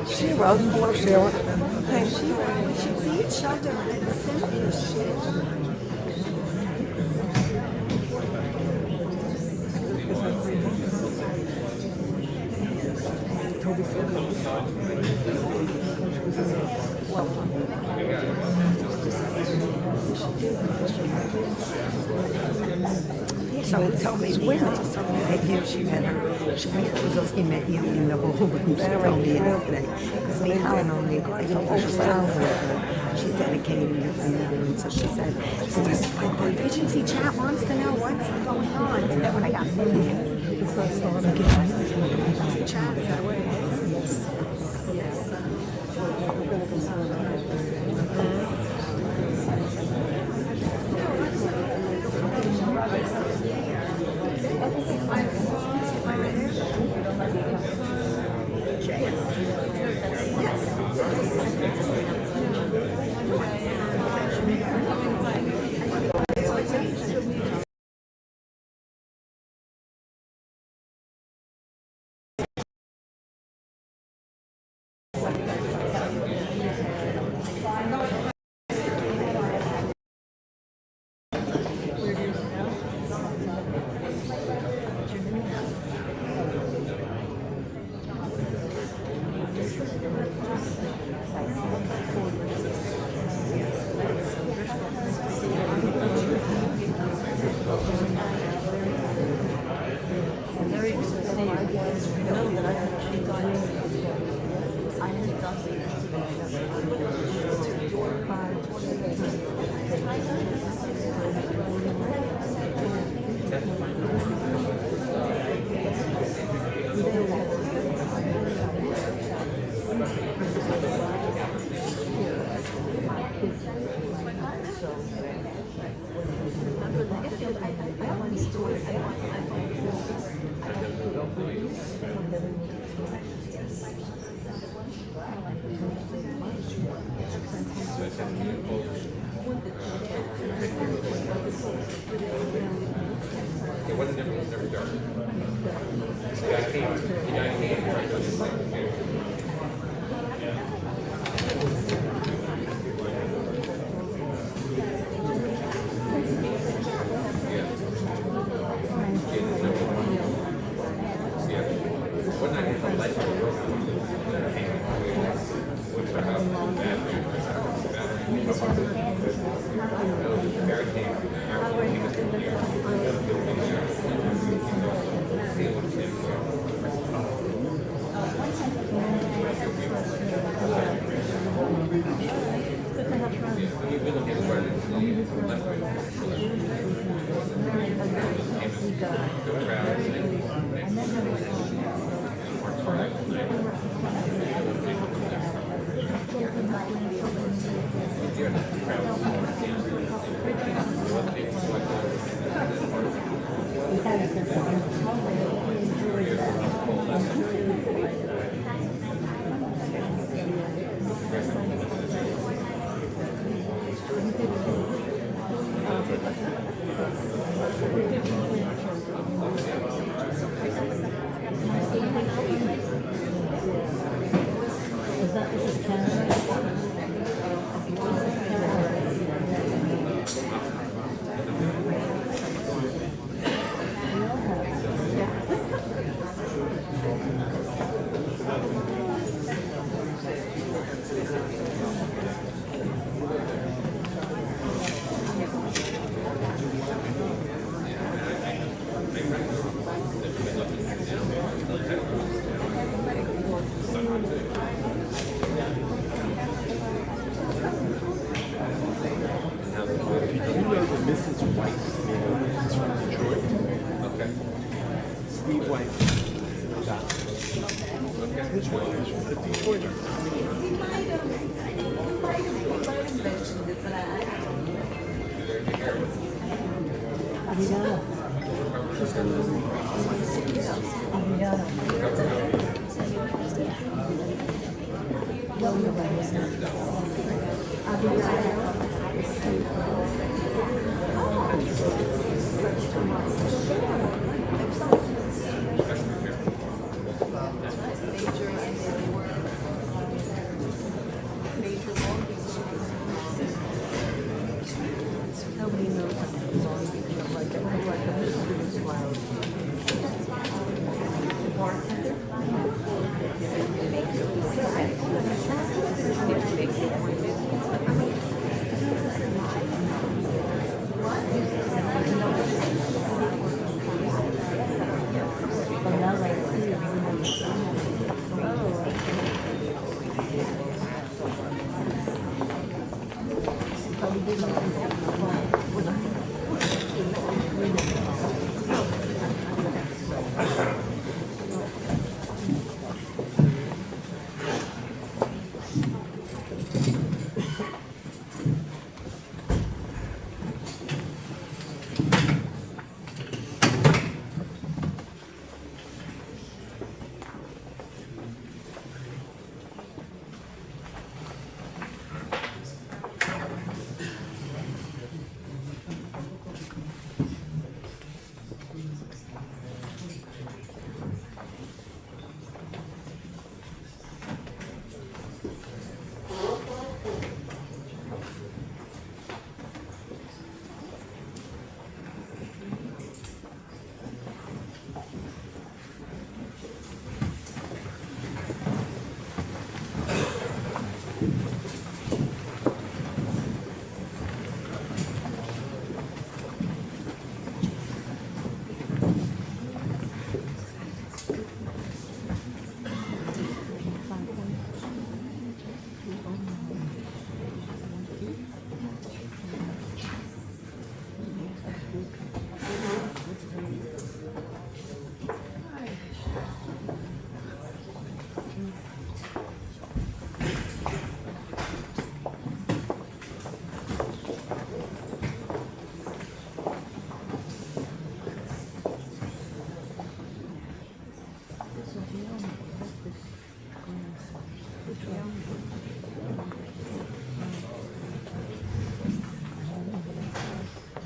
She wrote for sure. She see each other and send me shit. So he told me women. That year she met her. He met you in the whole room. She told me yesterday. Because me and only over town with her. She's dedicating her family. So she said, The agency chat wants to know what's going on. And then when I got chat that way.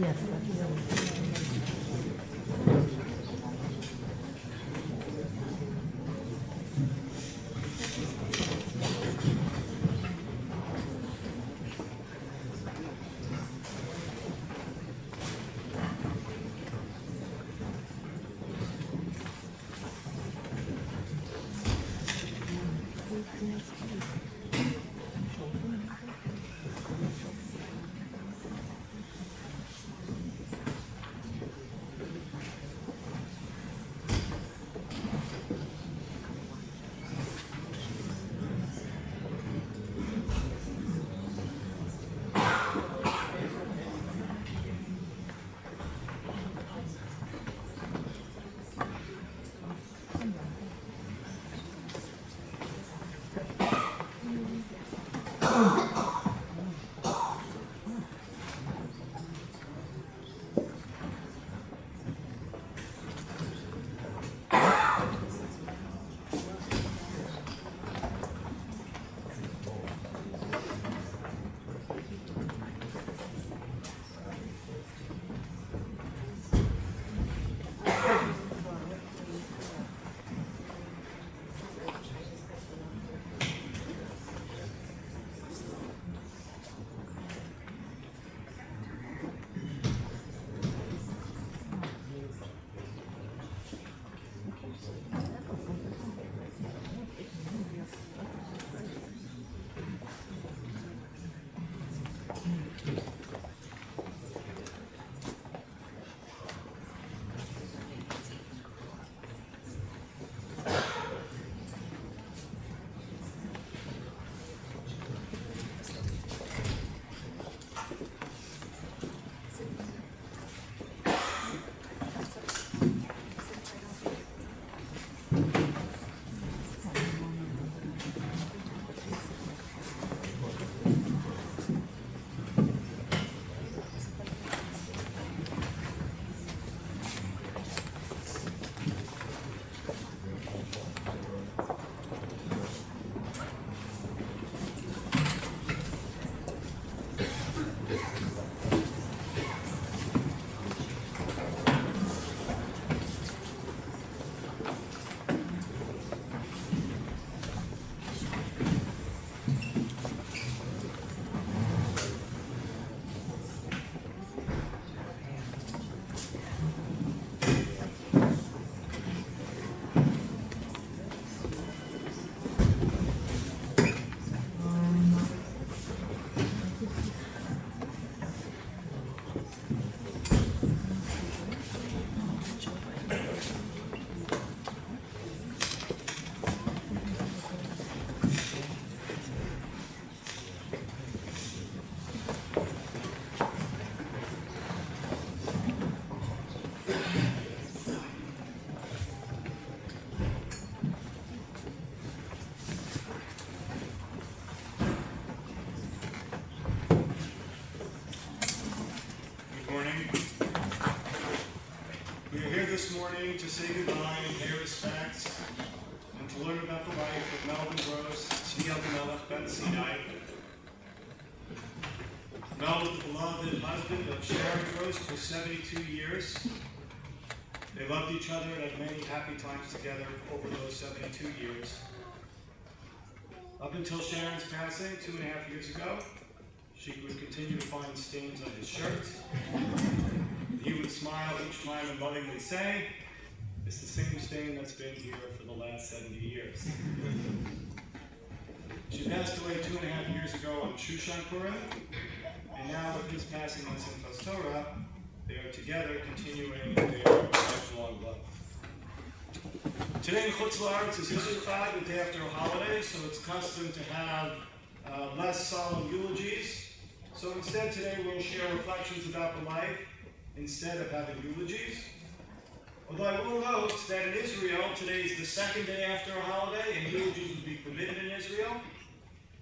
Yes. This morning to say goodbye and pay respects and to learn about the life of Melvin Gross, Tzvi Melech Ben Sinai. Mel was the beloved husband of Sharon Gross for 72 years. They loved each other and had many happy times together over those 72 years. Up until Sharon's passing 2.5 years ago, she would continue to find stains on his shirt. He would smile each time and lovingly say, "It's the same stain that's been here for the last 70 years." She passed away 2.5 years ago on Shushan Purim, and now with his passing on Simchas Torah, they are together continuing their lifelong love. Today in Chutz La'aretz is Yisur Chag, the day after a holiday, so it's custom to have less solemn eulogies. So instead today we'll share reflections about the life instead of having eulogies. Although I will note that in Israel, today is the second day after a holiday, and eulogies would be permitted in Israel.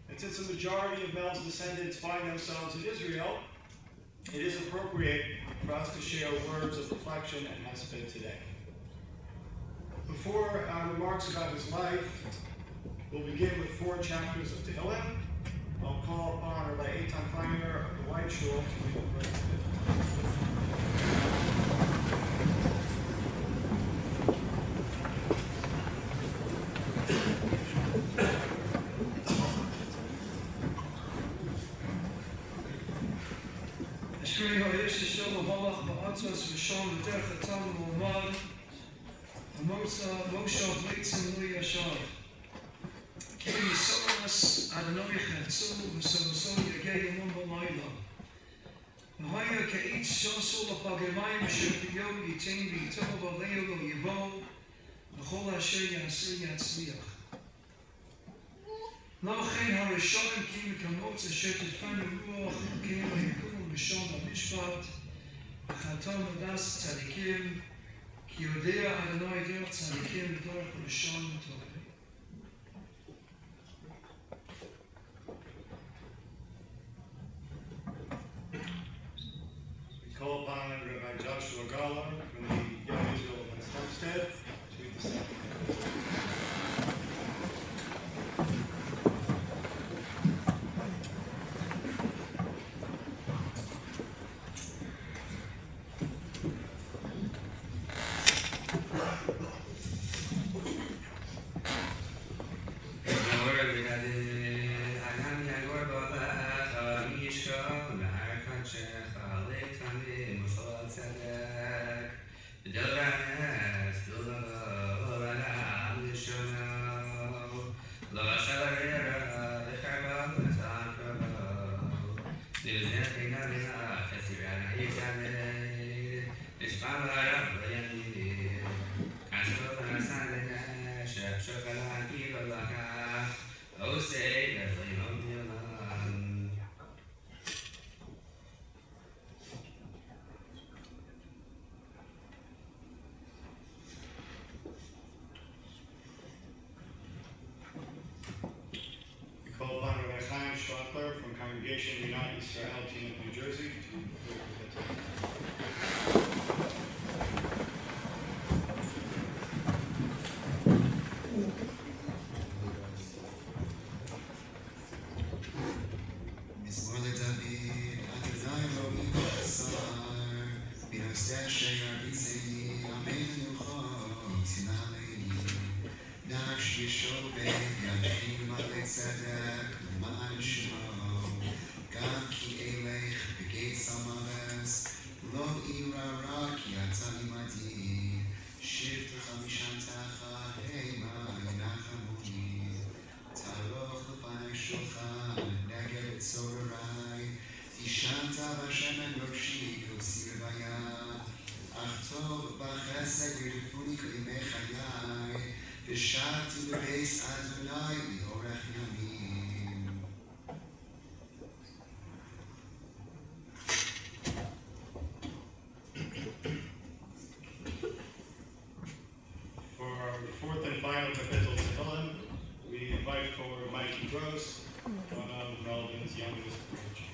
And since the majority of Mel's descendants find themselves in Israel, it is appropriate for us to share words of reflection and hesped today. Before our remarks about his life, we'll begin with 4 chapters of Tehillim. I'll call upon Rabbi Eitan Feiner of the White Shul to read the first bit. Ashri ha'yesh Hashem ha'malach ba'atzos v'shon v'derech hatam v'omad Moshe Blitzen Li Yashar. Ki yisoras Adonai chetzu v'soso yagei yomon b'layla. V'haya ke'itz shosu l'pagemayim asher b'yom yitain v'yitov v'aleyu lo yibo v'chol asher yasir yatzliach. Lo chen harishonim ki v'kamotz asher titfanu ruach ki v'yikumu v'shon ha'mishpat v'chatom v'das tzadikim כי יודע אדוני דרך צדיקים ודרך ראשון וטוב. Schrockler from Congregation United Israel, Teaneck, New Jersey. For our fourth and final capital Tehillim, we invite forward Mikey Gross, one of Melvin's youngest grandchildren.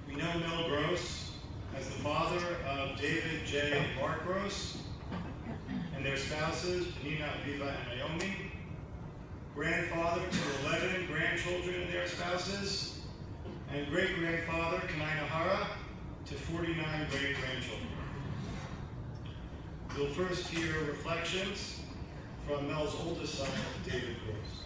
We know Mel Gross as the father of David J. and Mark Gross and their spouses, Penina, Aviva, and Naomi, grandfather to 11 grandchildren and their spouses, and great-grandfather, Kanai Nahara, to 49 great-grandchildren. We'll first hear reflections from Mel's oldest son, David Gross.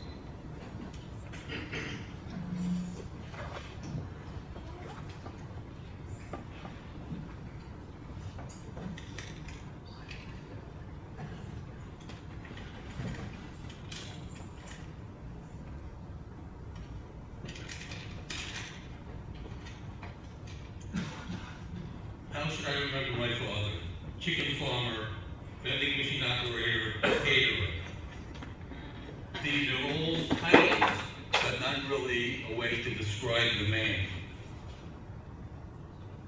How should I remember my father? Chicken farmer, vending machine operator, caterer. These are all titles, but not really a way to describe the man.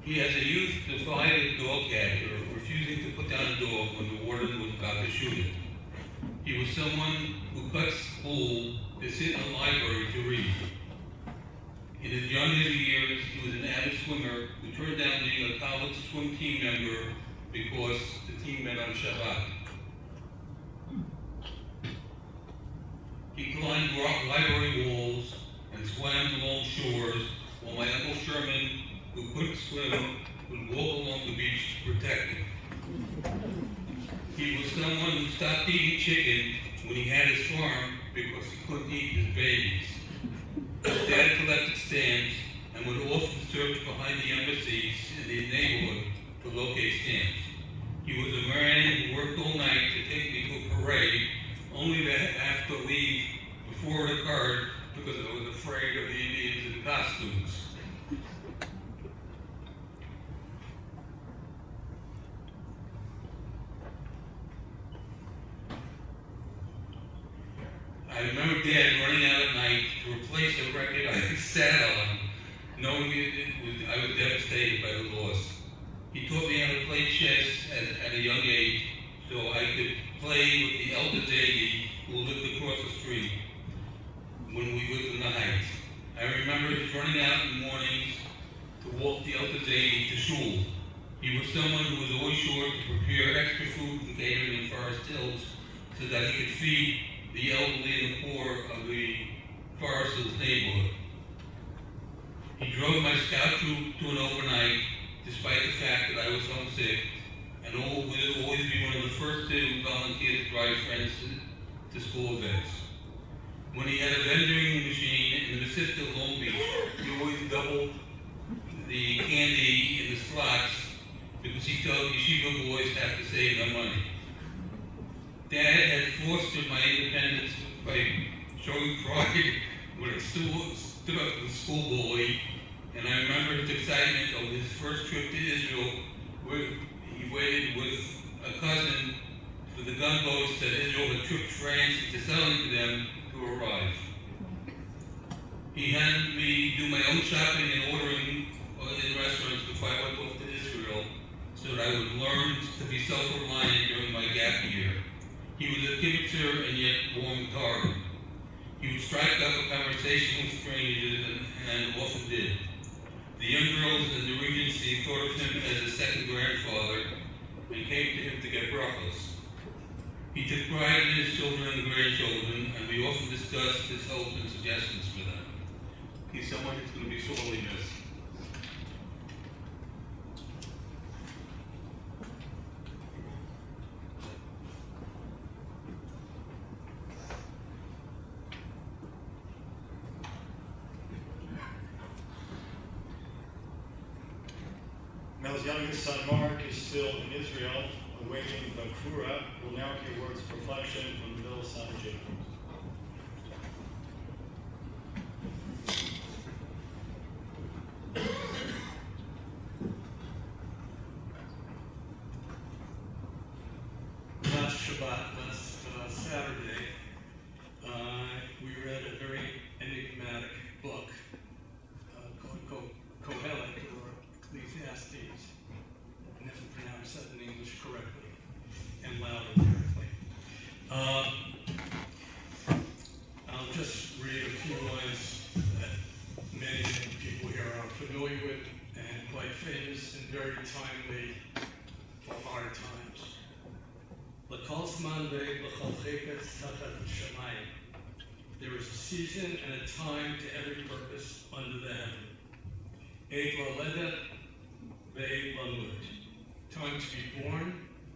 He as a youth defied a dog catcher, refusing to put down a dog when the warden was about to shoot him. He was someone who cut school to sit in a library to read. In his younger years, he was an avid swimmer who turned down being a college swim team member because the team met on Shabbat. He climbed library walls and swam along shores, while my Uncle Sherman, who couldn't swim, would walk along the beach to protect him. He was someone who stopped eating chicken when he had his farm because he couldn't eat his babies. His dad collected stamps and would often search behind the embassies in the neighborhood to locate stamps. He was a man who worked all night to take me to a parade, only to have to leave before it occurred because I was afraid of the Indians in costumes. I remember Dad running out at night to replace a record I sat on, knowing I was devastated by the loss. He taught me how to play chess at a young age, so I could play with the elder lady who lived across the street when we lived in the Heights. I remember just running out in the mornings to walk the elder lady to shul. He was someone who was always sure to prepare extra food and catering in Forest Hills so that he could feed the elderly and the poor of the Forest Hills neighborhood. He drove my scout troop to an overnight, despite the fact that I was homesick, and would always be one of the first to volunteer to drive friends to school events. When he had a vending machine in the Pacific of Long Beach, he always doubled the candy in the slots because he felt yeshiva boys have to save their money. Dad had fostered my independence by showing pride when I stood up with the school bully, and I remember his excitement of his first trip to Israel, where he waited with a cousin for the gunboats that Israel had tricked France into selling to them to arrive. He had me do my own shopping and ordering in restaurants before I went off to Israel, so that I would learn to be self-reliant during my gap year. He was a kibitzer and yet warm target. He would strike up a conversation with strangers and often did. The young girls in the Regency thought of him as a second grandfather and came to him to get brachos. He took pride in his children and grandchildren, and we often discussed his hopes and suggestions for them. He's someone who's going to be sorely missed. Mel's youngest son, Mark, is still in Israel, awaiting the Kura. We'll now hear words of reflection from Mel's son, Jacob. Last Shabbat, last Saturday, we read a very enigmatic book called Kohelet, or Ecclesiastes. I never pronounced that in English correctly, and loud apparently. I'll just read a few lines that many people here are familiar with, and quite famous and very timely for our times. L'kol zman ve'l'chol chepetz tachat shamayim. There is a season and a time to every purpose under the heaven. Eid laledet ve'eid lamut. Time to be born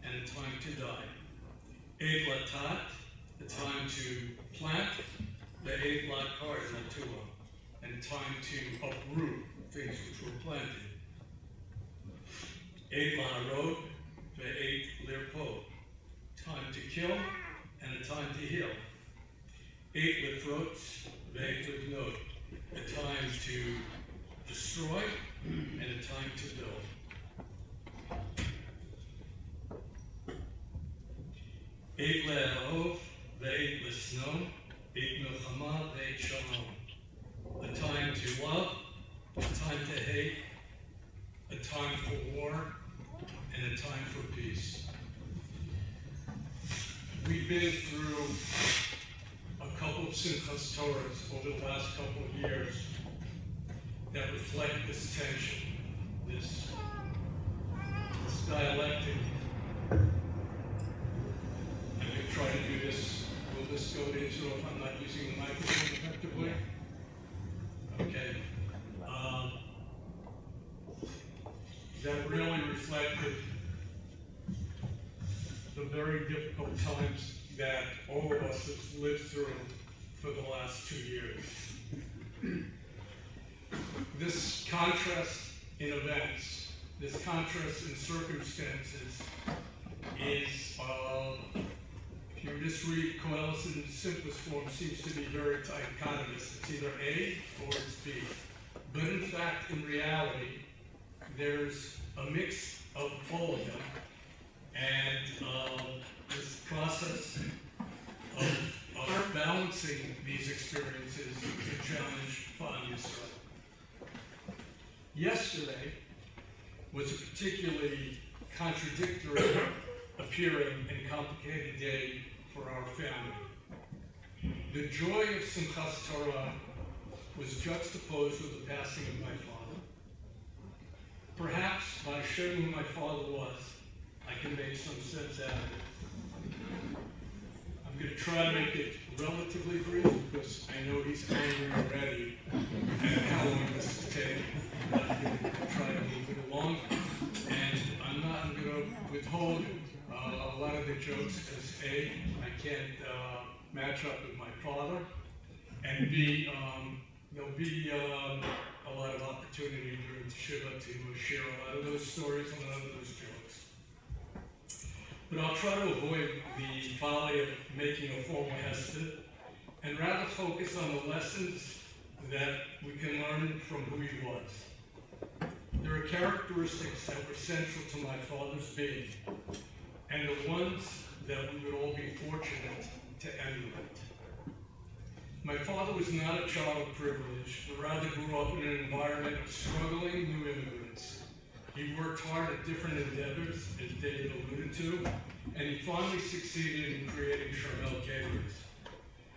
and a time to die. Eid latat, the time to plant, ve'eid lakar natua, and time to uproot things which were planted. Eid la'arod ve'eid lirpot. Time to kill and a time to heal. Eid lifrotz ve'eid livnot. A time to destroy and a time to build. Eid le'ahov ve'eid l'sno. Eid milchama ve'eid shalom. A time to love, a time to hate, a time for war, and a time for peace. We've been through a couple of Simchas Torahs over the last couple of years that reflect this tension, this dialectic. I'm going to try to do this. Will this go into if I'm not using the microphone effectively? Okay. That really reflected the very difficult times that all of us have lived through for the last 2 years. This contrast in events, this contrast in circumstances is, if you just read Kohelet in its simplest form, seems to be very dichotomous. It's either A or it's B. But in fact, in reality, there's a mix of all of them. And this process of balancing these experiences is a challenge for Am Yisrael. Yesterday was a particularly contradictory, appearing, and complicated day for our family. The joy of Simchas Torah was juxtaposed with the passing of my father. Perhaps by showing who my father was, I can make some sense out of it. I'm going to try to make it relatively brief because I know he's angry already at how long this is taking. I'm going to try to move it along. And I'm going to withhold a lot of the jokes because A, I can't match up with my father, and B, there'll be a lot of opportunity during the Shiva to share a lot of those stories and a lot of those jokes. But I'll try to avoid the folly of making a formal hesed and rather focus on the lessons that we can learn from who he was. There are characteristics that were central to my father's being, and the ones that we would all be fortunate to emulate. My father was not a child of privilege, but rather grew up in an environment of struggling new immigrants. He worked hard at different endeavors, as David alluded to, and he finally succeeded in creating Charmel Caterers.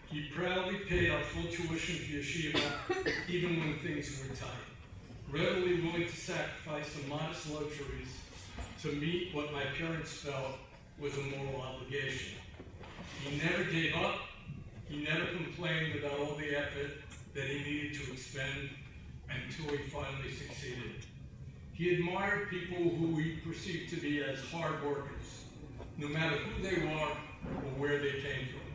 He proudly paid our full tuition for yeshiva, even when things were tight, readily willing to sacrifice some modest luxuries to meet what my parents felt was a moral obligation. He never gave up. He never complained about all the effort that he needed to expend until he finally succeeded. He admired people who he perceived to be as hard workers, no matter who they were or where they came from.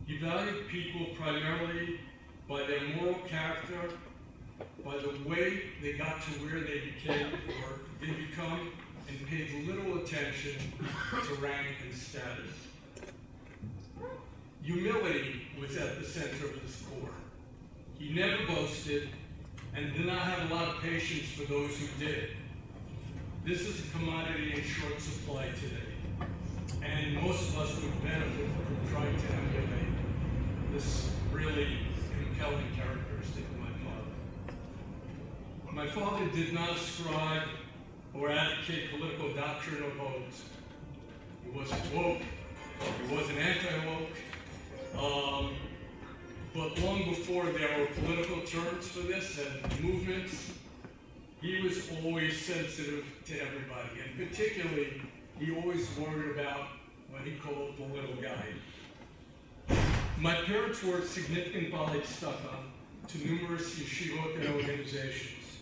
He valued people primarily by their moral character, by the way they got to where they became or did become, and paid little attention to rank and status. Humility was at the center of his core. He never boasted and did not have a lot of patience for those who did. This is a commodity in short supply today, and most of us would benefit from trying to emulate this really compelling characteristic of my father. My father did not ascribe or advocate political doctrine or votes. He wasn't woke, he wasn't anti-woke, but long before there were political terms for this and movements, he was always sensitive to everybody, and particularly, he always worried about what he called the little guy. My parents were significant balei tzedakah to numerous yeshivot and organizations,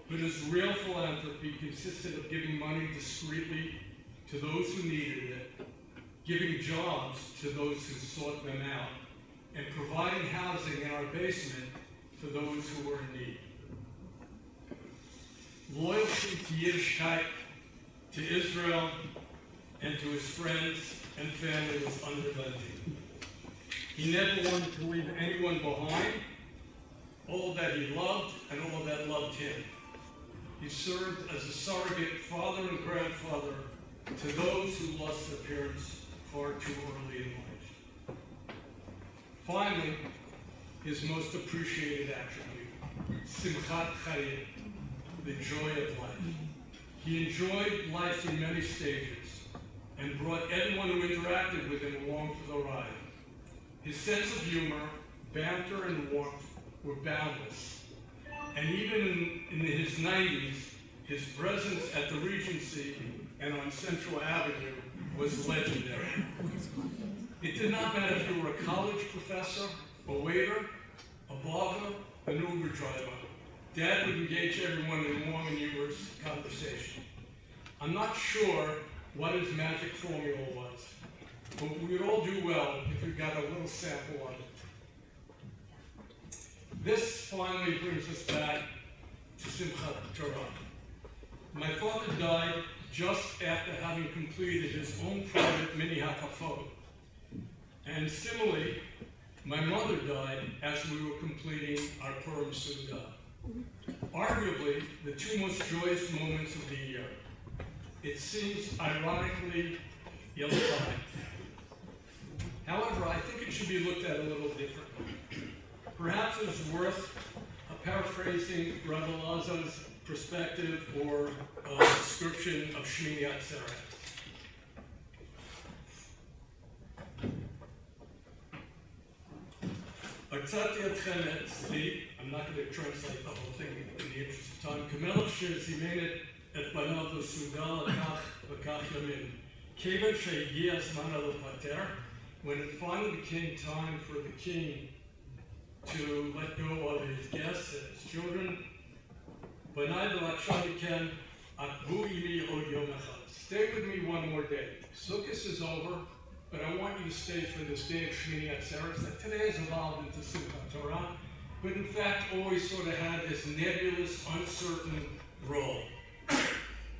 but his real philanthropy consisted of giving money discreetly to those who needed it, giving jobs to those who sought them out, and providing housing in our basement for those who were in need. Loyalty to Yiddishkeit, to Israel, and to his friends and family was unrelenting. He never wanted to leave anyone behind, all that he loved and all that loved him. He served as a surrogate father and grandfather to those who lost their parents far too early in life. Finally, his most appreciated attribute, simchat chayim, the joy of life. He enjoyed life in many stages and brought everyone who interacted with him along for the ride. His sense of humor, banter, and warmth were boundless. And even in his 90s, his presence at the Regency and on Central Avenue was legendary. It did not matter if you were a college professor, a waiter, a barber, an Uber driver. Dad would engage everyone in long and humorous conversation. I'm not sure what his magic formula was, but we would all do well if we got a little sample of it. This finally brings us back to Simchat Torah. My father died just after having completed his own private mini hakafot. And similarly, my mother died as we were completing our Purim Suda. Arguably, the two most joyous moments of the year. It seems ironically ill-timed. However, I think it should be looked at a little differently. Perhaps it is worth paraphrasing Rabbi Laza's perspective or description of Shmini Atzeret. Atzati atchem etzli, I'm not going to translate the whole thing in the interest of time. Kamelach shezimenet et banav l'sugal akach v'kach yamin. Kevan she'egia zman alopater. When it finally became time for the king to let go of his guests and his children, Banai b'lachshamiken atvu imi od yom echad. Stay with me one more day. Sukkot is over, but I want you to stay for this day of Shmini Atzeret that today has evolved into Simchat Torah, but in fact always sort of had this nebulous, uncertain role.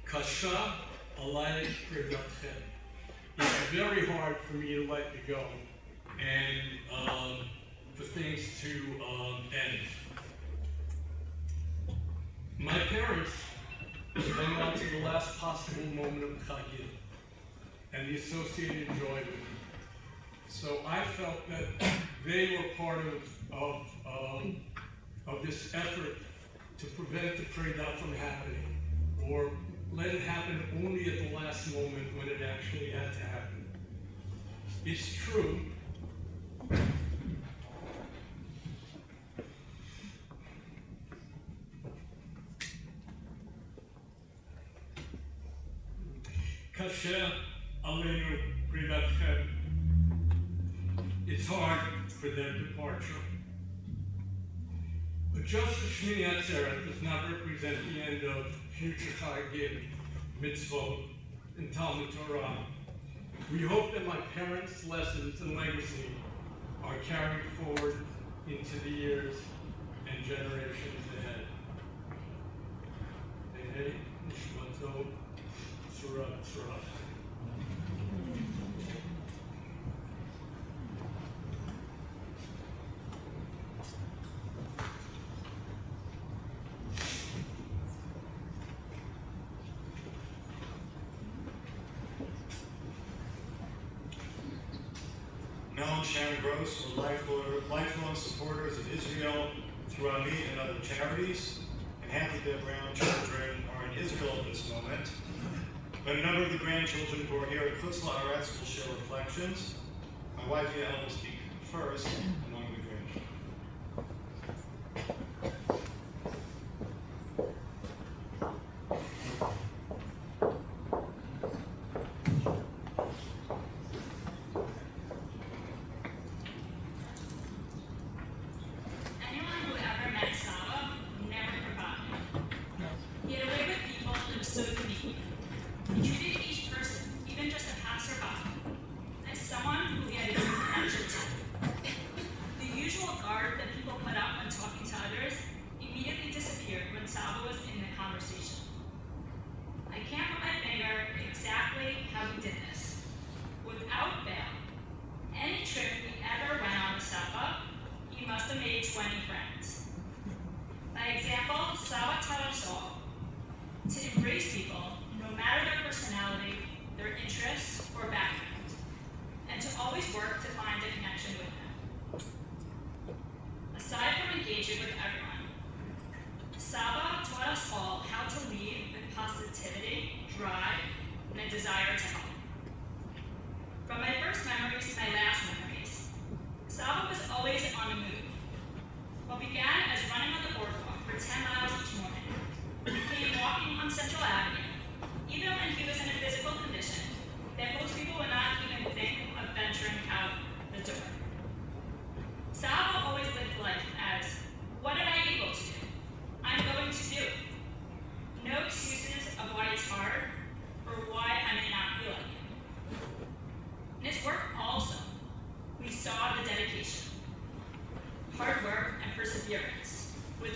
Kasha alay privatchem. It's very hard for me to let you go and for things to end. My parents hang on to the last possible moment of Chagim and the associated joy with me. So I felt that they were part of this effort to prevent the Preda from happening, or let it happen only at the last moment when it actually had to happen. It's true. Kasher aleinu privatchem. It's hard for their departure. But just as Shmini Atzeret does not represent the end of future Chagim, mitzvot, and Talmud Torah, we hope that my parents' lessons and legacy are carried forward into the years and generations ahead. Hey, Nishmato, Surah, Surah. Mel and Sharon Gross were lifelong supporters of Israel through Ami and other charities, and half of their grandchildren are in Israel at this moment. But a number of the grandchildren who are here at Chutz La'aretz will share reflections. My wife Yael will speak first among the grandchildren. Anyone who ever met Saba never forgot him. He had a way with people that was so unique. He treated each person, even just a passerby, as someone who he had a deep connection to. The usual guard that people put up when talking to others immediately disappeared when Saba was in the conversation. I can't put my finger exactly how he did this. Without fail, any trip we ever went on with Saba, he must have made 20 friends. By example, Saba taught us all to embrace people no matter their personality, their interests, or background, and to always work to find a connection with them. Aside from engaging with everyone, Saba taught us all how to lead with positivity, drive, and a desire to help. From my first memories to my last memories, Saba was always on the move. What began as running on the boardwalk for 10 miles each morning became walking on Central Avenue, even when he was in a physical condition that most people would not even think of venturing out the door. Saba always lived life as, what am I able to do? I'm going to do it. No excuses of why it's hard or why I may not feel like it. In his work also, we saw the dedication, hard work, and perseverance with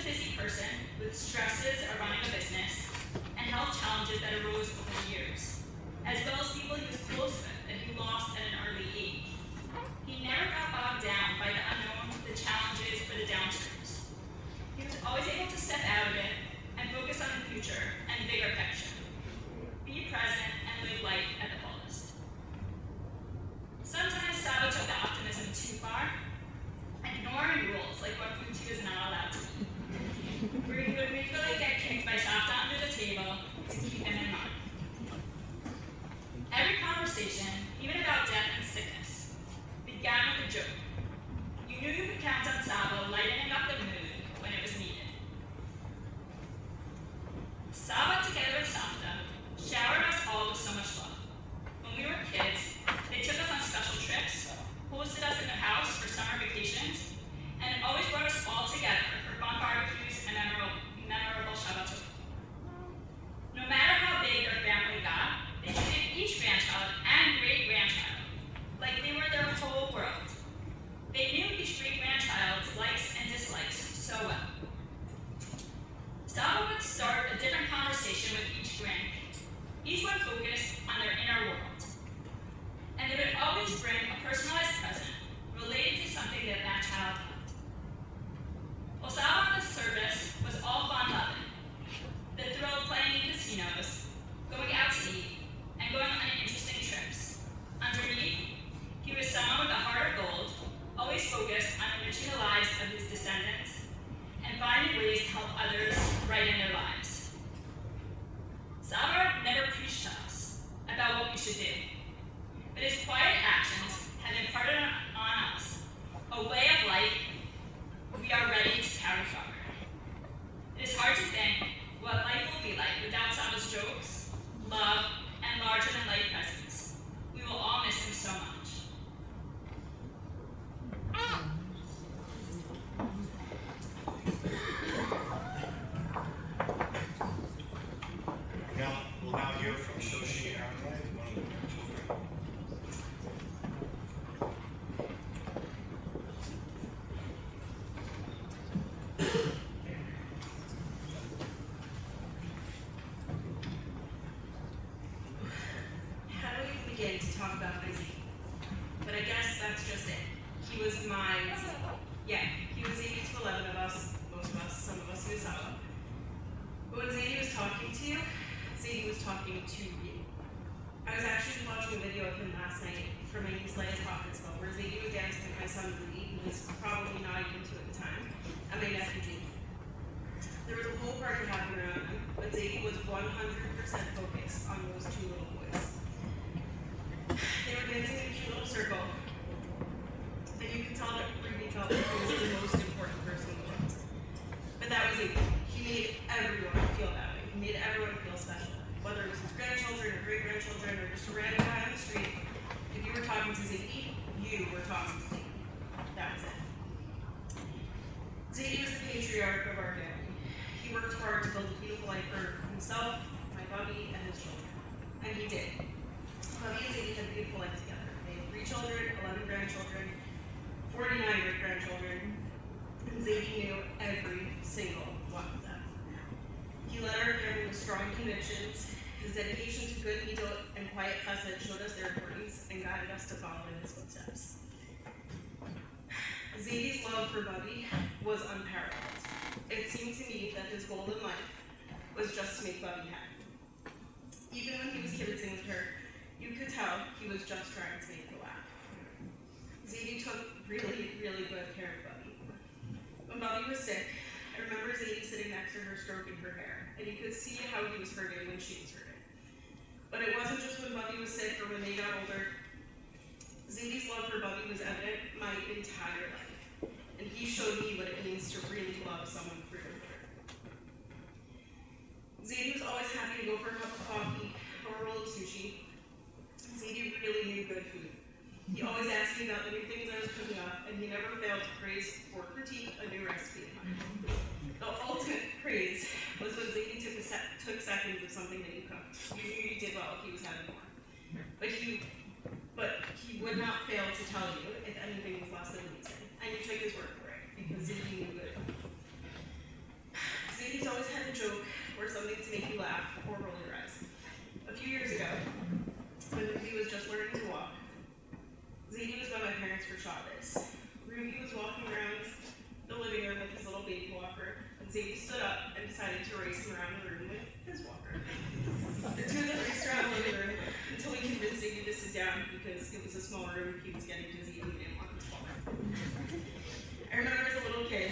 busy person with stresses of running a business and health challenges that arose over the years, as well as people he was close with that he lost at an early age. He never got bogged down by the unknown, the challenges, or the downturns. He was always able to step out of it and focus on the future and the bigger picture. Be present and live life at the fullest. Sometimes Saba took the optimism too far, ignoring rules like what foods he was not allowed to eat. Where he would regularly get kicked by Safta under the table to keep him in line. Every conversation, even about death and sickness, began with a joke. You knew you could count on Saba lightening up the mood when it was needed. Saba, together with Safta, showered us all with so much love. When we were kids, they took us on special trips, hosted us in their house for summer vacations, and always brought us all together for fun barbecues and memorable Shabbatot. No matter how big their family got, they treated each grandchild and great-grandchild like they were their whole world. They knew each great-grandchild's likes and dislikes so well. Saba would start a different conversation with each grandkid, each one focused on their inner world. And they would always bring a personalized present related to something that child loved. Osama, the service, was all fun-loving. The thrill of playing in casinos, going out to eat, and going on interesting trips. Underneath, he was someone with a heart of gold, always focused on enriching the lives of his descendants and finding ways to help others right in their lives. Saba never preached to us about what we should do, but his quiet actions have imparted on us a way of life we are ready to carry forward. It is hard to think what life will be like without Saba's jokes, love, and larger-than-life presence. We will all miss him so much. We'll now hear from Shoshi Aramai, one of the children. How do we begin to talk about Izzy? But I guess that's just it. He was he was 80 to 11 of us, most of us, some of us knew Saba. But when Zadie was talking to you, Zadie was talking to you. I was actually watching a video of him last night from my niece Leia's conference call, where Zadie was dancing with my son Rudy, who was probably not even 2 at the time, and my nephew Jamie. There was a whole party happening around them, but Zadie was 100% focused on those 2 little boys. They were dancing in a cute little circle, and you could tell that Ruby felt like he was the most important person in the world. But that was Zadie. He made everyone feel that way. He made everyone feel special. Whether it was his grandchildren or great-grandchildren or just a random guy on the street, if you were talking to Zadie, you were talking to Zadie. That was it. Zadie was the patriarch of our family. He worked hard to build a beautiful life for himself, my Bubby, and his children. And he did. Bubby and Zadie had a beautiful life together. They had 3 children, 11 grandchildren, 49 great-grandchildren, and Zadie knew every single one of them. He led our family with strong convictions. His dedication to good midot and quiet chesed showed us their importance and guided us to follow in his footsteps. Zadie's love for Bubby was unparalleled. It seemed to me that his goal in life was just to make Bubby happy. Even when he was kibitzing with her, you could tell he was just trying to make her laugh. Zadie took really, really good care of Bubby. When Bubby was sick, I remember Zadie sitting next to her stroking her hair, and you could see how he was hurting when she was hurting. But it wasn't just when Bubby was sick or when they got older. Zadie's love for Bubby was evident my entire life, and he showed me what it means to really love someone for your good. Zadie was always happy to go for a cup of coffee or a roll of sushi. Zadie really knew good food. He always asked me about the new things I was cooking up, and he never failed to praise or critique a new recipe of mine. The ultimate praise was when Zadie took seconds of something that you cooked. You knew you did well if he was having more. But he would not fail to tell you if anything was less than amazing. And you took his word for it, because Zadie knew good. Zadie stood up and decided to race him around the room with his walker. The two of them raced around the living room until we convinced Zadie to sit down because it was a small room, he was getting dizzy, and we didn't want him to fall. I remember as a little kid,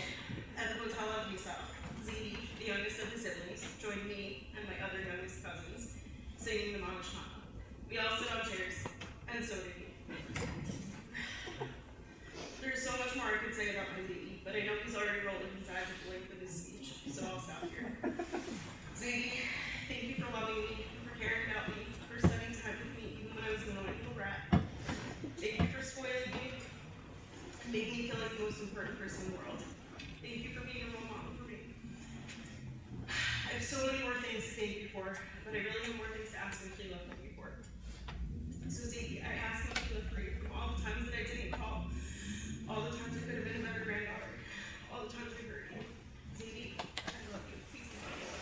at the hotel of South, Zadie, the youngest of the siblings, joined me and my other youngest cousins singing the Mama Shmama. We all sit on chairs, and so did he. There's so much more I could say about my Zadie, but I know he's already rolling his eyes at the length of his speech, so I'll stop here. Zadie, thank you for loving me, for caring about me, for spending time with me even when I was an annoying little brat. Thank you for spoiling me, and making me feel like the most important person in the world. Thank you for being a role model for me. I have so many more things to thank you for, but I really have more things to ask and feel than you for. So Zadie, I ask you to feel free from all the times that I didn't call, all the times I could have been a better granddaughter, all the times I hurt you. Zadie, I love you. Please give me love.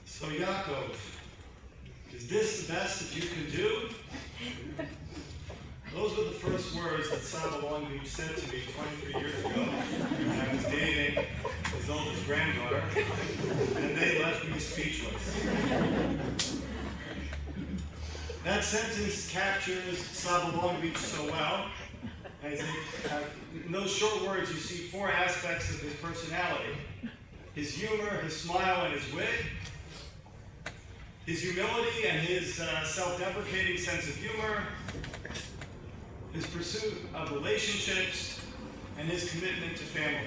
So Yaakov, is this the best that you can do? Those were the first words that Saba Long Beach said to me 23 years ago when I was dating his oldest granddaughter, and they left me speechless. That sentence captures Saba Long Beach so well. As in those short words, you see four aspects of his personality: his humor, his smile, and his wit, his humility and his self-deprecating sense of humor, his pursuit of relationships, and his commitment to family.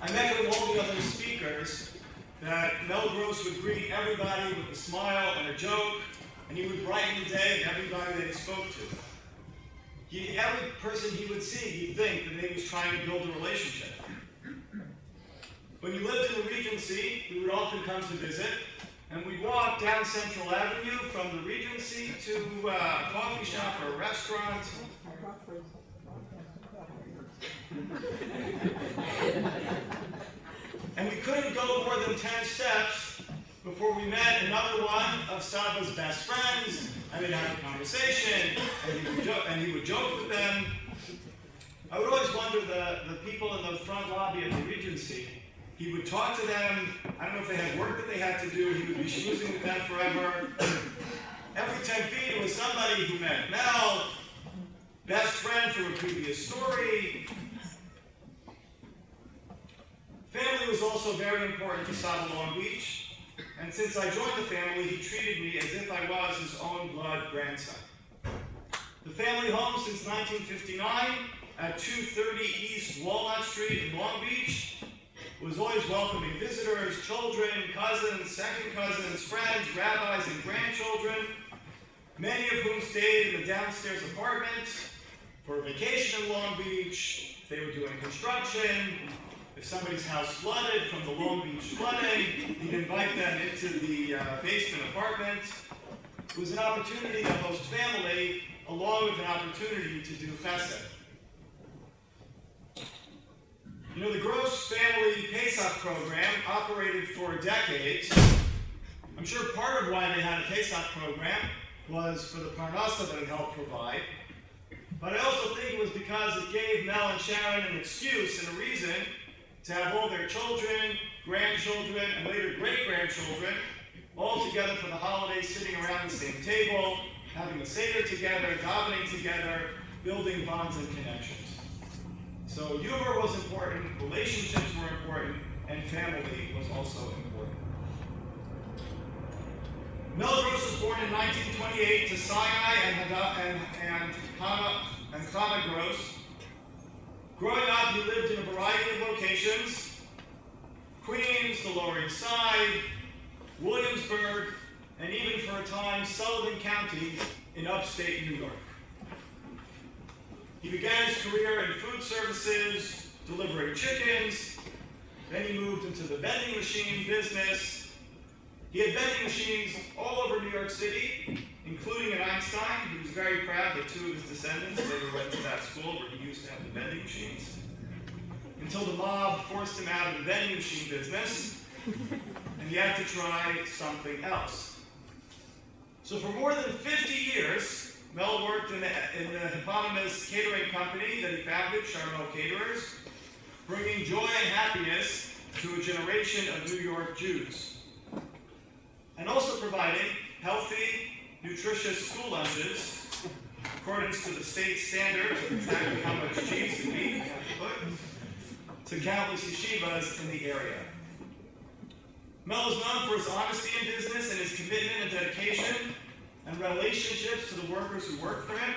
I met with all the other speakers that Mel Gross would greet everybody with a smile and a joke, and he would brighten the day of everybody that he spoke to. Every person he would see, he'd think that he was trying to build a relationship. When you lived in the Regency, we would often come to visit, and we'd walk down Central Avenue from the Regency to a coffee shop or a restaurant. And we couldn't go more than 10 steps before we met another one of Saba's best friends, and they'd have a conversation, and he would joke with them. I would always wonder the people in the front lobby of the Regency. He would talk to them. I don't know if they had work that they had to do. He would be schmoozing with them forever. Every 10 feet, it was somebody who met Mel, best friend from a previous story. Family was also very important to Saba Long Beach. And since I joined the family, he treated me as if I was his own blood grandson. The family home since 1959 at 230 East Walnut Street in Long Beach was always welcoming visitors, children, cousins, second cousins, friends, rabbis, and grandchildren, many of whom stayed in the downstairs apartment for a vacation in Long Beach. If they were doing construction, if somebody's house flooded from the Long Beach flooding, he'd invite them into the basement apartment. It was an opportunity to host family, along with an opportunity to do chesed. You know, the Gross Family Pesach program operated for decades. I'm sure part of why they had a Pesach program was for the parnasa that it helped provide. But I also think it was because it gave Mel and Sharon an excuse and a reason to have all their children, grandchildren, and later great-grandchildren all together for the holidays, sitting around the same table, having a Seder together, davening together, building bonds and connections. So humor was important, relationships were important, and family was also important. Mel Gross was born in 1928 to Sinai and Chana Gross. Growing up, he lived in a variety of locations: Queens, the Lower East Side, Williamsburg, and even for a time, Sullivan County in upstate New York. He began his career in food services, delivering chickens. Then he moved into the vending machine business, He had vending machines all over New York City, including at Einstein. He was very proud that two of his descendants later went to that school where he used to have the vending machines. Until the mob forced him out of the vending machine business, and he had to try something else. So for more than 50 years, Mel worked in the eponymous catering company that he founded, Charmel Caterers, bringing joy and happiness to a generation of New York Jews, and also providing healthy, nutritious school lunches according to the state standards of exactly how much cheese and meat you have to put, to countless yeshivas in the area. Mel is known for his honesty in business and his commitment and dedication and relationships to the workers who work for him.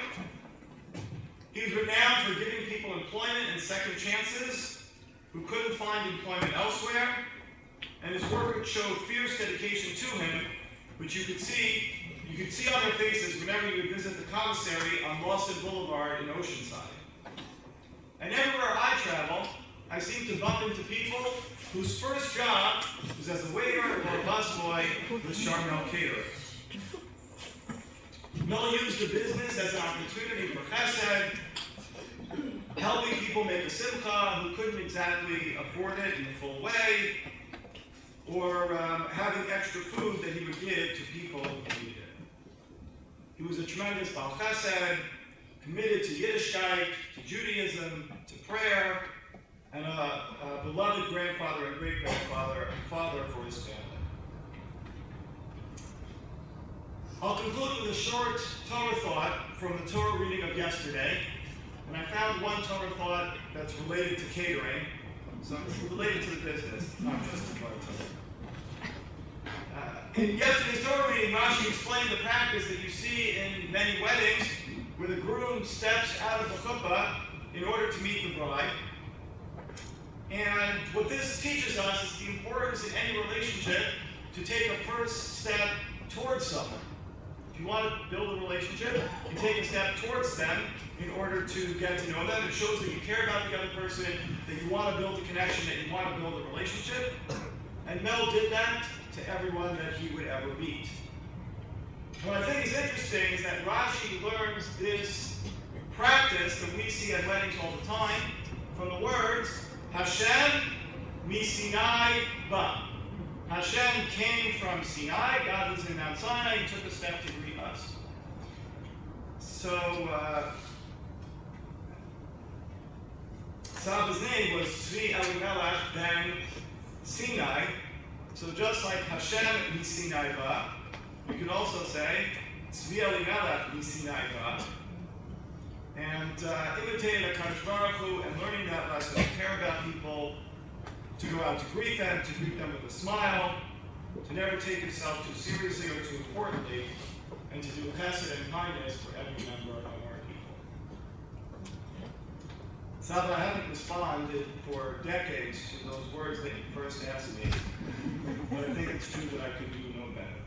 He was renowned for giving people employment and second chances who couldn't find employment elsewhere, and his workers showed fierce dedication to him, which you could see on their faces whenever you would visit the commissary on Lawson Boulevard in Oceanside. And everywhere I travel, I seem to bump into people whose first job was as a waiter or a busboy with Charmel Caterers. Mel used the business as an opportunity for chesed, helping people make a simcha who couldn't exactly afford it in the full way, or having extra food that he would give to people who needed it. He was a tremendous Baal Chesed, committed to Yiddishkeit, to Judaism, to prayer, and a beloved grandfather and great-grandfather and father for his family. I'll conclude with a short Torah thought from the Torah reading of yesterday. And I found one Torah thought that's related to catering. So it's related to the business, not just to Torah. In yesterday's Torah reading, Rashi explained the practice that you see in many weddings where the groom steps out of the chuppah in order to meet the bride. And what this teaches us is the importance in any relationship to take a first step towards someone. If you want to build a relationship, you take a step towards them in order to get to know them. It shows that you care about the other person, that you want to build a connection, that you want to build a relationship. And Mel did that to everyone that he would ever meet. What I think is interesting is that Rashi learns this practice that we see at weddings all the time from the words Hashem mi Sinai ba. Hashem came from Sinai. God was in Mount Sinai. He took a step to greet us. So, Saba's name was Tzvi Elimelech ben Sinai. So just like Hashem mi Sinai ba, we could also say Tzvi Elimelech mi Sinai ba. And imitating the Kadosh Baruch Hu and learning that lesson to care about people, to go out to greet them with a smile, to never take yourself too seriously or too importantly, and to do chesed and kindness for every member of our people. Saba, I haven't responded for decades to those words that you first asked me, but I think it's true that I could do no better.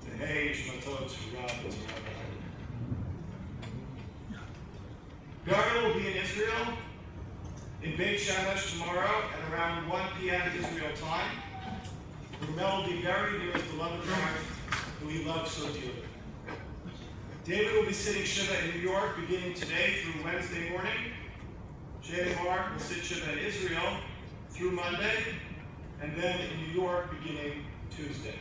Tehei Shmatot Rav Tzrav. Burial will be in Israel, in Beit Shemesh tomorrow at around 1 p.m. Israel time. Mel will be buried near his beloved wife, who he loved so dearly. David will be sitting Shiva in New York beginning today through Wednesday morning. Jay and Mark will sit Shiva in Israel through Monday, and then in New York beginning Tuesday.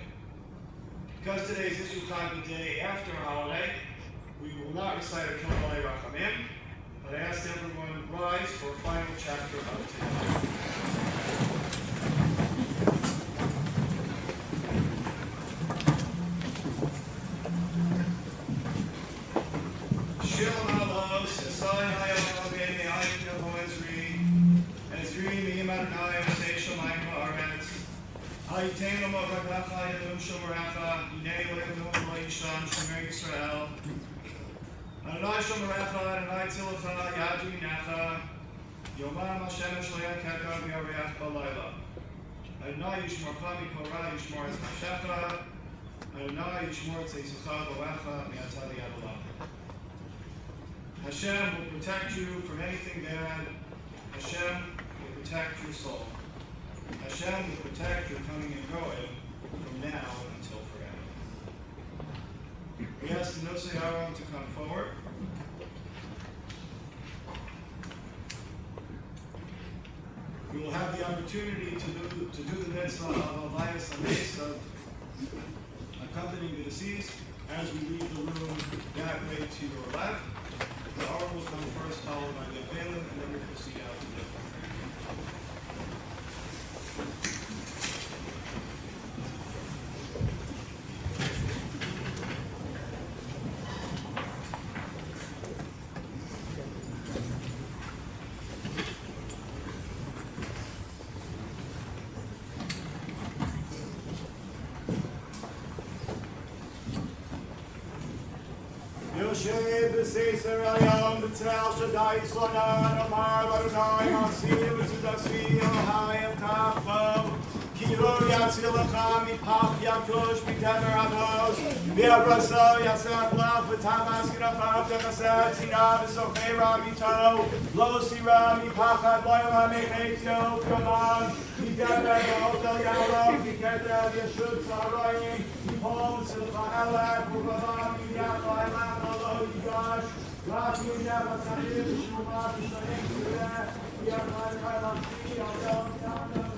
Because today is Yisroel the day after a holiday, we will not recite a Kalei Rachamim, but I ask everyone rise for a final chapter of today. Shalom Alos, Esai Hayam Beni Ayim Yavo Ezri Miyim Adonai Osei Shamayim Haaretz Hayitenu Mavagacha Yadum Shomerecha Yinei Le'enu Lo Yisham Shomer Yisrael Adonai Shomerecha Adonai Tzilecha Yad Yinecha Yomam Hashem Shleyakecha V'Yareach B'Layla Adonai Yishmorcha Mikora Yishmor Ez Nafshecha Adonai Yishmor Tzeizucha B'Lecha Mi'atad Yad Olam. Hashem will protect you from anything bad. Hashem will protect your soul. Hashem will protect your coming and going from now now and until forever. We ask the Nosei Aaron to come forward. We will have the opportunity to do the mitzvah of Havayas Hames, of accompanying the deceased, as we leave the room that way to your left. The Aron will come first, followed by the Melvin, and then we'll proceed out to the Yoshe b'seser ayam b'tzal shadai sonan amar barunai masim v'tzudasi ohayim tachvam kilo yatzilacham mipach yakush b'temer avos v'abraso yasach lach v'tamas k'nachav v'chased tzina v'sofei ramito lo sira mipachad loyam ha'mechetio k'man v'temer v'hotel yalov v'keter v'yeshut tzarayim v'pom tzilcha elef v'vavam v'yachai lach Gosh, God, you never said it, you are the same to that. We are not going to see ourselves down the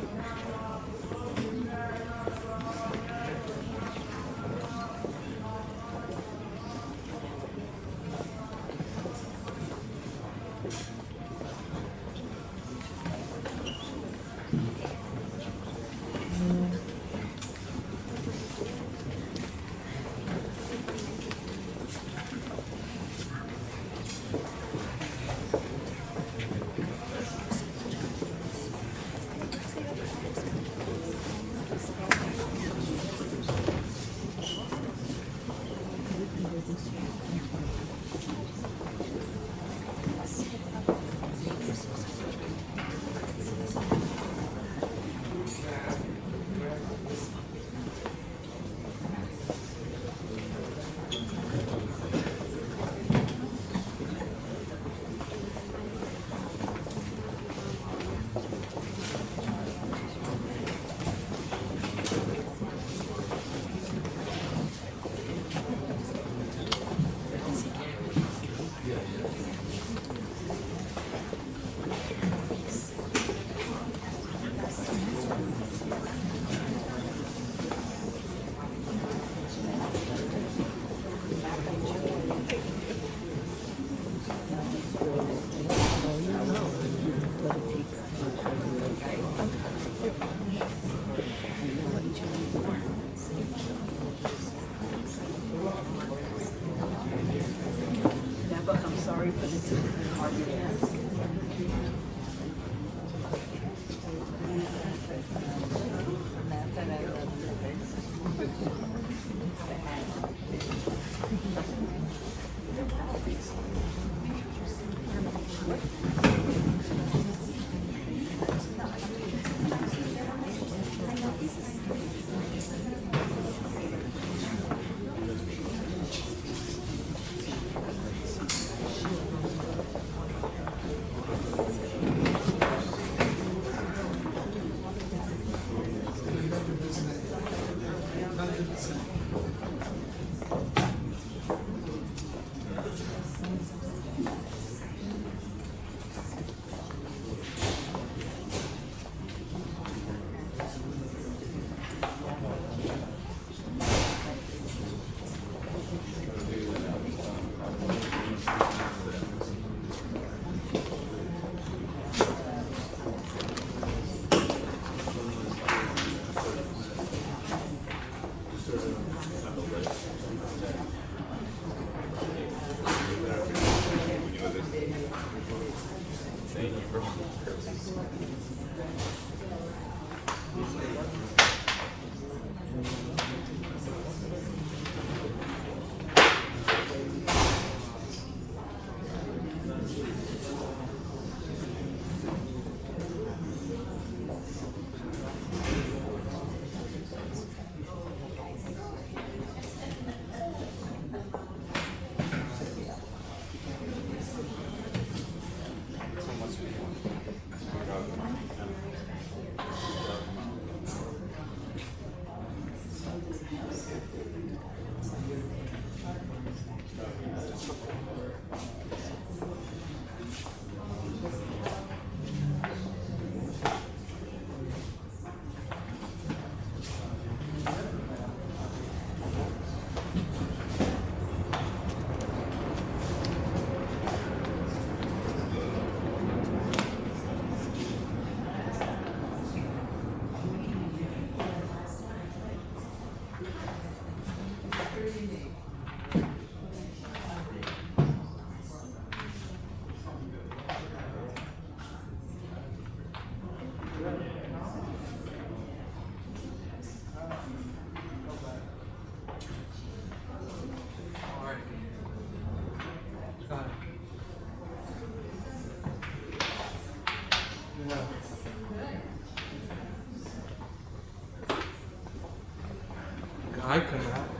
I cannot.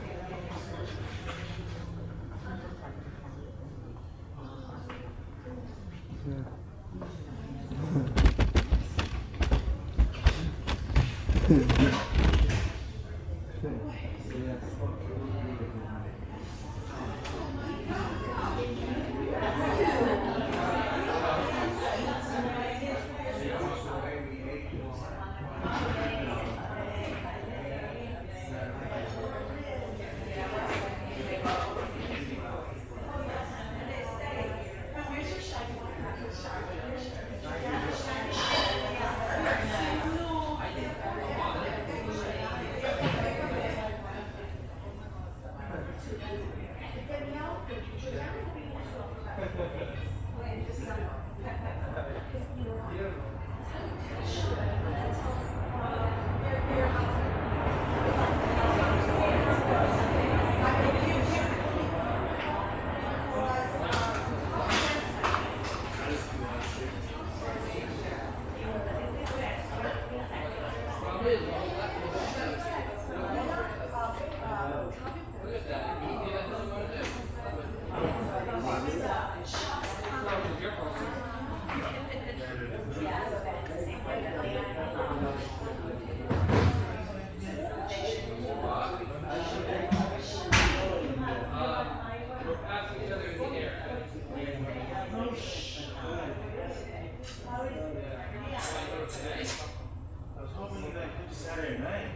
Saturday night.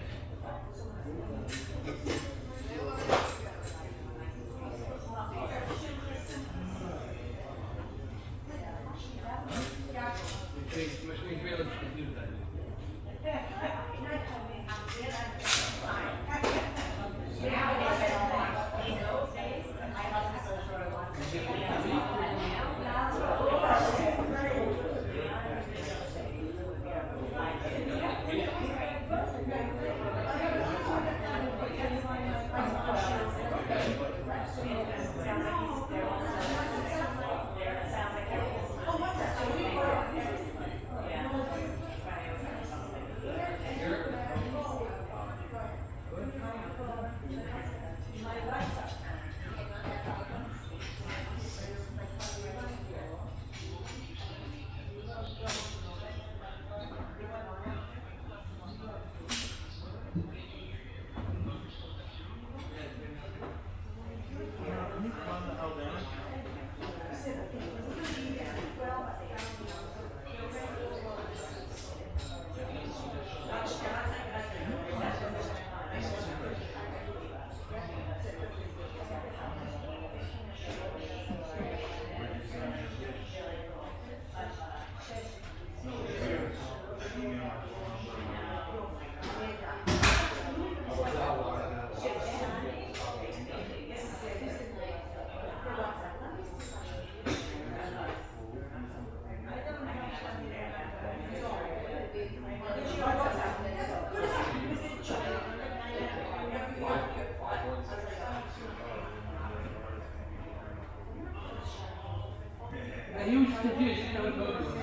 And he was just confused, he didn't know what to do.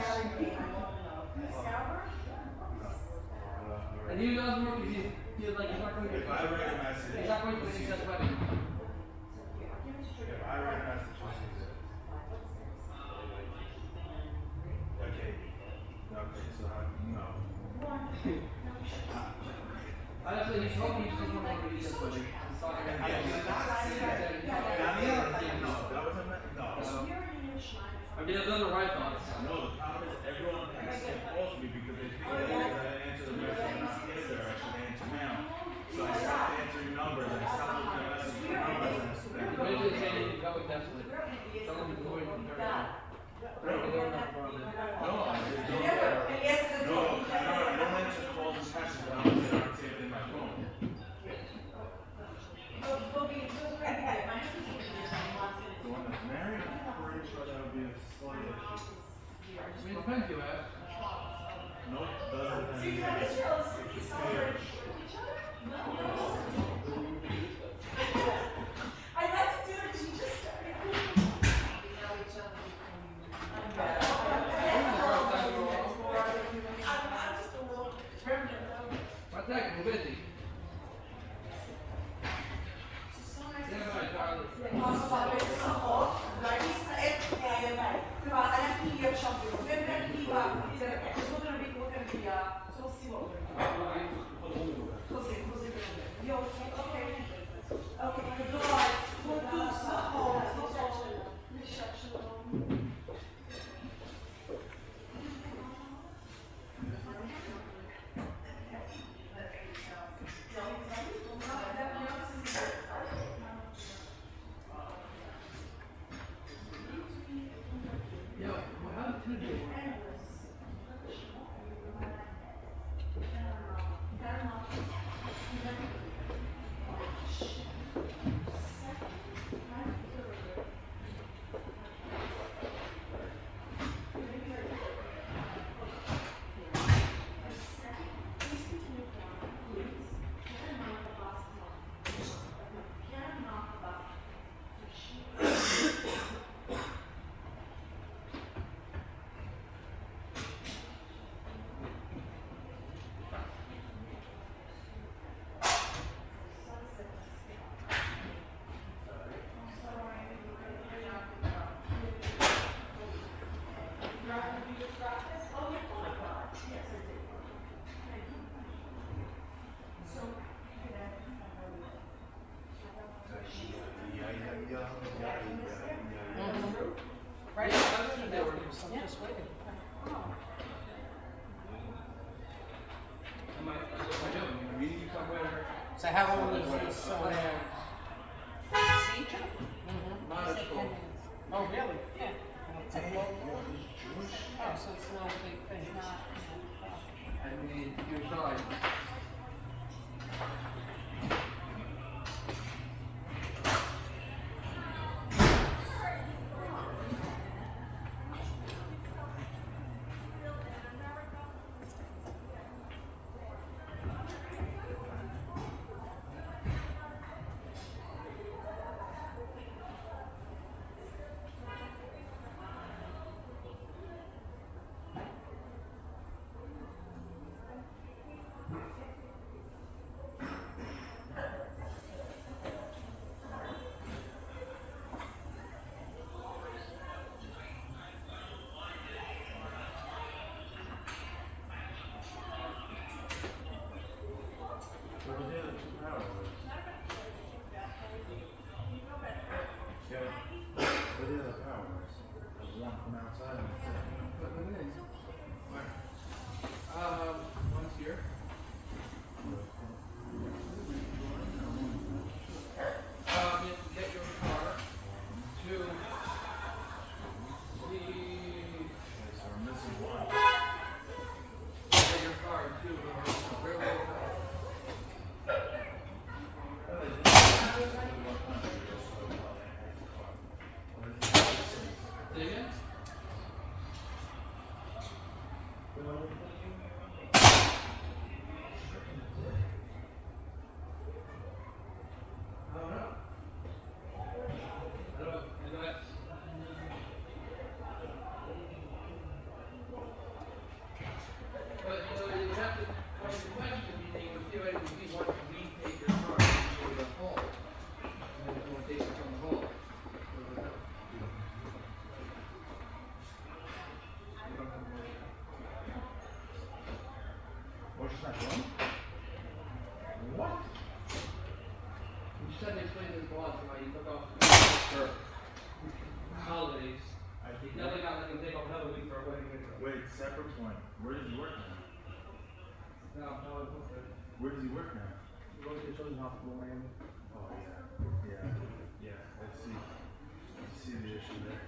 And he was also more confused. He was like, he's not going to If I write a message, he's not going to when he says wedding. if I write a message, okay, so no. Honestly, he's hoping he's just going to be this wedding. He's talking I about did not say that. No, that was a no. I mean, those are my thoughts. No, the problem is everyone has to calls me because they think that I answer the message not yesterday, I should answer now. So I stopped answering numbers, I stopped looking at messages for numbers, and I spent. Eventually, Sandy can go with Nestle. Someone who's going from there. No, I just don't. No, I don't answer calls and texts, but I'm not saving in my phone. The one that's married, I'm pretty sure that would be a slight issue. I mean, it depends, you ask. No, it doesn't. So how long is this on there? Not at all. Oh, really? Yeah. Oh, so it's not a big thing. I mean, you're sorry. One's here. You have to get your car to the. So we're missing one. Get your car to the railroad. Say again? But you know, you have to come to question, meaning if theoretically we want to retake your car to the hall. And then we want to take it from the hall. What's that one? What? You said they explained this law to why you took off for holidays. I think. Now they got let him take off another week for a wedding. Wait, separate point. Where does he work now? No, it's not. Where does he work now? He goes to the children's hospital in Miami. Oh, yeah. I see the issue there.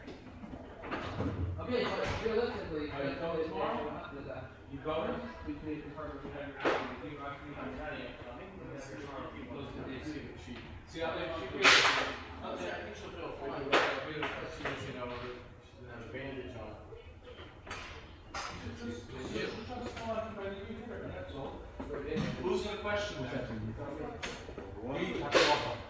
Okay, but realistically, Are you going tomorrow? You going? We can confirm if we have your you actually have Saturday. See how they she feels. I think she'll feel fine. She was, you know, she's gonna have a bandage on. Who's gonna question that? We have to offer.